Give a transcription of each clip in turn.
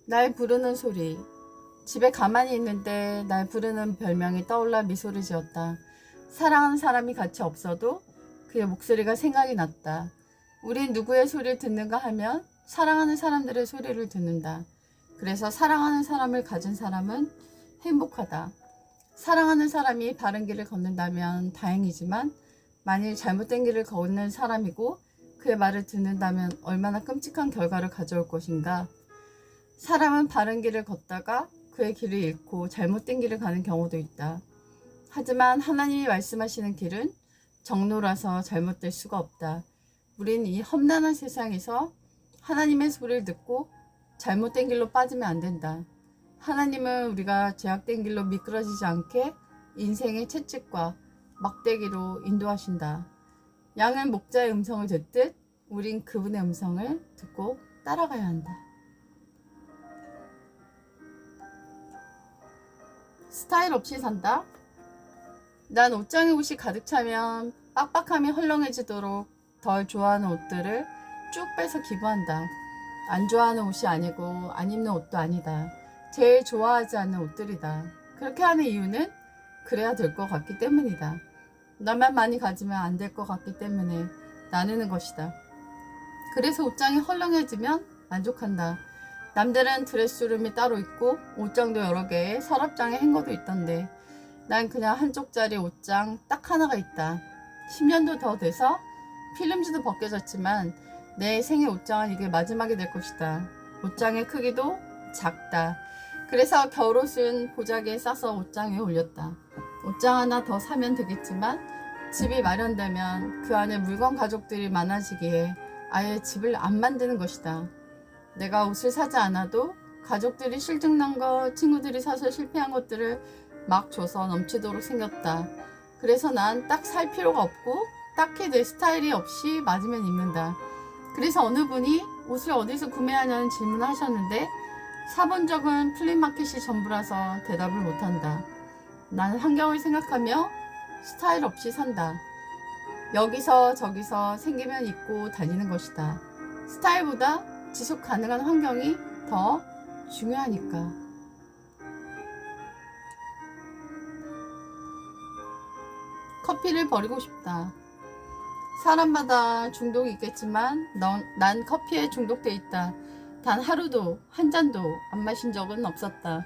날 부르는 소리. 집에 가만히 있는데 날 부르는 별명이 떠올라 미소를 지었다. 사랑하는 사람이 같이 없어도 그의 목소리가 생각이 났다. 우린 누구의 소리를 듣는가 하면 사랑하는 사람들의 소리를 듣는다. 그래서 사랑하는 사람을 가진 사람은 행복하다. 사랑하는 사람이 바른 길을 걷는다면 다행이지만 만일 잘못된 길을 걷는 사람이고 그의 말을 듣는다면 얼마나 끔찍한 결과를 가져올 것인가. 사람은 바른 길을 걷다가 그의 길을 잃고 잘못된 길을 가는 경우도 있다. 하지만 하나님이 말씀하시는 길은 정로라서 잘못될 수가 없다. 우린 이 험난한 세상에서 하나님의 소리를 듣고 잘못된 길로 빠지면 안 된다. 하나님은 우리가 제약된 길로 미끄러지지 않게 인생의 채찍과 막대기로 인도하신다. 양은 목자의 음성을 듣듯 우린 그분의 음성을 듣고 따라가야 한다. 스타일 없이 산다. 난 옷장에 옷이 가득 차면 빡빡함이 헐렁해지도록 덜 좋아하는 옷들을 쭉 빼서 기부한다. 안 좋아하는 옷이 아니고 안 입는 옷도 아니다. 제일 좋아하지 않는 옷들이다. 그렇게 하는 이유는 그래야 될 것 같기 때문이다. 나만 많이 가지면 안 될 것 같기 때문에 나누는 것이다. 그래서 옷장이 헐렁해지면 만족한다. 남들은 드레스룸이 따로 있고 옷장도 여러 개, 서랍장에 행거도 있던데 난 그냥 한쪽짜리 옷장 딱 하나가 있다. 10년도 더 돼서 필름지도 벗겨졌지만 내 생애 옷장은 이게 마지막이 될 것이다. 옷장의 크기도 작다. 그래서 겨울옷은 보자기에 싸서 옷장에 올렸다. 옷장 하나 더 사면 되겠지만 집이 마련되면 그 안에 물건 가족들이 많아지기에 아예 집을 안 만드는 것이다. 내가 옷을 사지 않아도 가족들이 실증난 거, 친구들이 사서 실패한 것들을 막 줘서 넘치도록 생겼다. 그래서 난 딱 살 필요가 없고 딱히 내 스타일이 없이 맞으면 입는다. 그래서 어느 분이 옷을 어디서 구매하냐는 질문을 하셨는데 사본 적은 플리마켓이 전부라서 대답을 못한다. 나는 환경을 생각하며 스타일 없이 산다. 여기서 저기서 생기면 입고 다니는 것이다. 스타일보다 지속 가능한 환경이 더 중요하니까. 커피를 버리고 싶다. 사람마다 중독이 있겠지만 난 커피에 중독돼 있다. 단 하루도 한 잔도 안 마신 적은 없었다.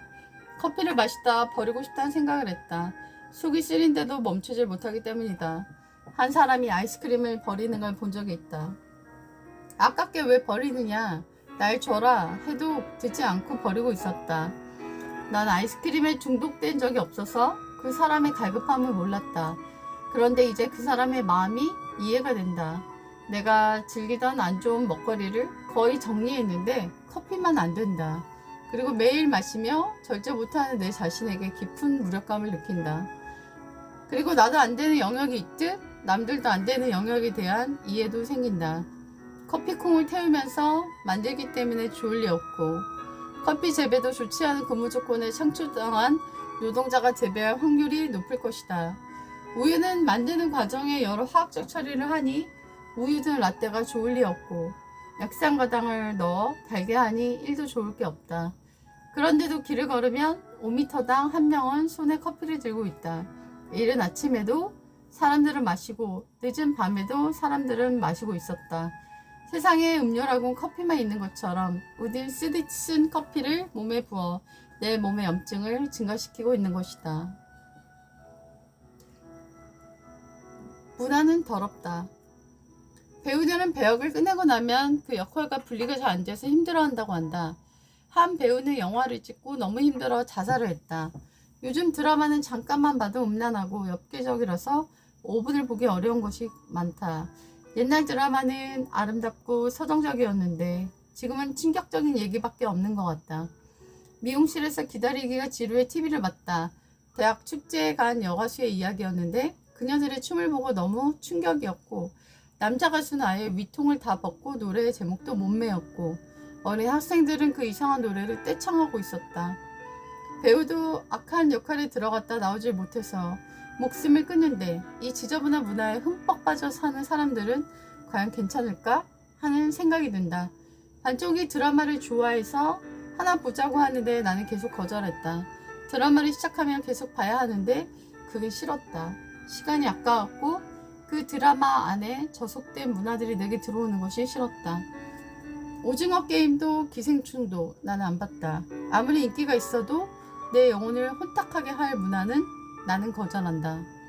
커피를 마시다 버리고 싶다는 생각을 했다. 속이 쓰린데도 멈추질 못하기 때문이다. 한 사람이 아이스크림을 버리는 걸 본 적이 있다. 아깝게 왜 버리느냐, 날 줘라 해도 듣지 않고 버리고 있었다. 난 아이스크림에 중독된 적이 없어서 그 사람의 갈급함을 몰랐다. 그런데 이제 그 사람의 마음이 이해가 된다. 내가 즐기던 안 좋은 먹거리를 거의 정리했는데 커피만 안 된다. 그리고 매일 마시며 절제 못하는 내 자신에게 깊은 무력감을 느낀다. 그리고 나도 안 되는 영역이 있듯 남들도 안 되는 영역에 대한 이해도 생긴다. 커피콩을 태우면서 만들기 때문에 좋을 리 없고 커피 재배도 좋지 않은 근무 조건에 창출당한 노동자가 재배할 확률이 높을 것이다. 우유는 만드는 과정에 여러 화학적 처리를 하니 우유든 라떼가 좋을 리 없고 약산과당을 넣어 달게 하니 1도 좋을 게 없다. 그런데도 길을 걸으면 5m당 한 명은 손에 커피를 들고 있다. 이른 아침에도 사람들은 마시고 늦은 밤에도 사람들은 마시고 있었다. 세상에 음료라고는 커피만 있는 것처럼 우린 쓰듯 쓴 커피를 몸에 부어 내 몸의 염증을 증가시키고 있는 것이다. 문화는 더럽다. 배우들은 배역을 끝내고 나면 그 역할과 분리가 잘 안 돼서 힘들어한다고 한다. 한 배우는 영화를 찍고 너무 힘들어 자살을 했다. 요즘 드라마는 잠깐만 봐도 음란하고 엽기적이라서 5분을 보기 어려운 것이 많다. 옛날 드라마는 아름답고 서정적이었는데 지금은 충격적인 얘기밖에 없는 것 같다. 미용실에서 기다리기가 지루해 TV를 봤다. 대학 축제에 간 여가수의 이야기였는데 그녀들의 춤을 보고 너무 충격이었고 남자 가수는 아예 위통을 다 벗고 노래의 제목도 몸매였고 어린 학생들은 그 이상한 노래를 떼창하고 있었다. 배우도 악한 역할에 들어갔다 나오질 못해서 목숨을 끊는데 이 지저분한 문화에 흠뻑 빠져 사는 사람들은 과연 괜찮을까 하는 생각이 든다. 반쪽이 드라마를 좋아해서 하나 보자고 하는데 나는 계속 거절했다. 드라마를 시작하면 계속 봐야 하는데 그게 싫었다. 시간이 아까웠고 그 드라마 안에 저속된 문화들이 내게 들어오는 것이 싫었다. 오징어 게임도 기생충도 나는 안 봤다. 아무리 인기가 있어도 내 영혼을 혼탁하게 할 문화는 나는 거절한다.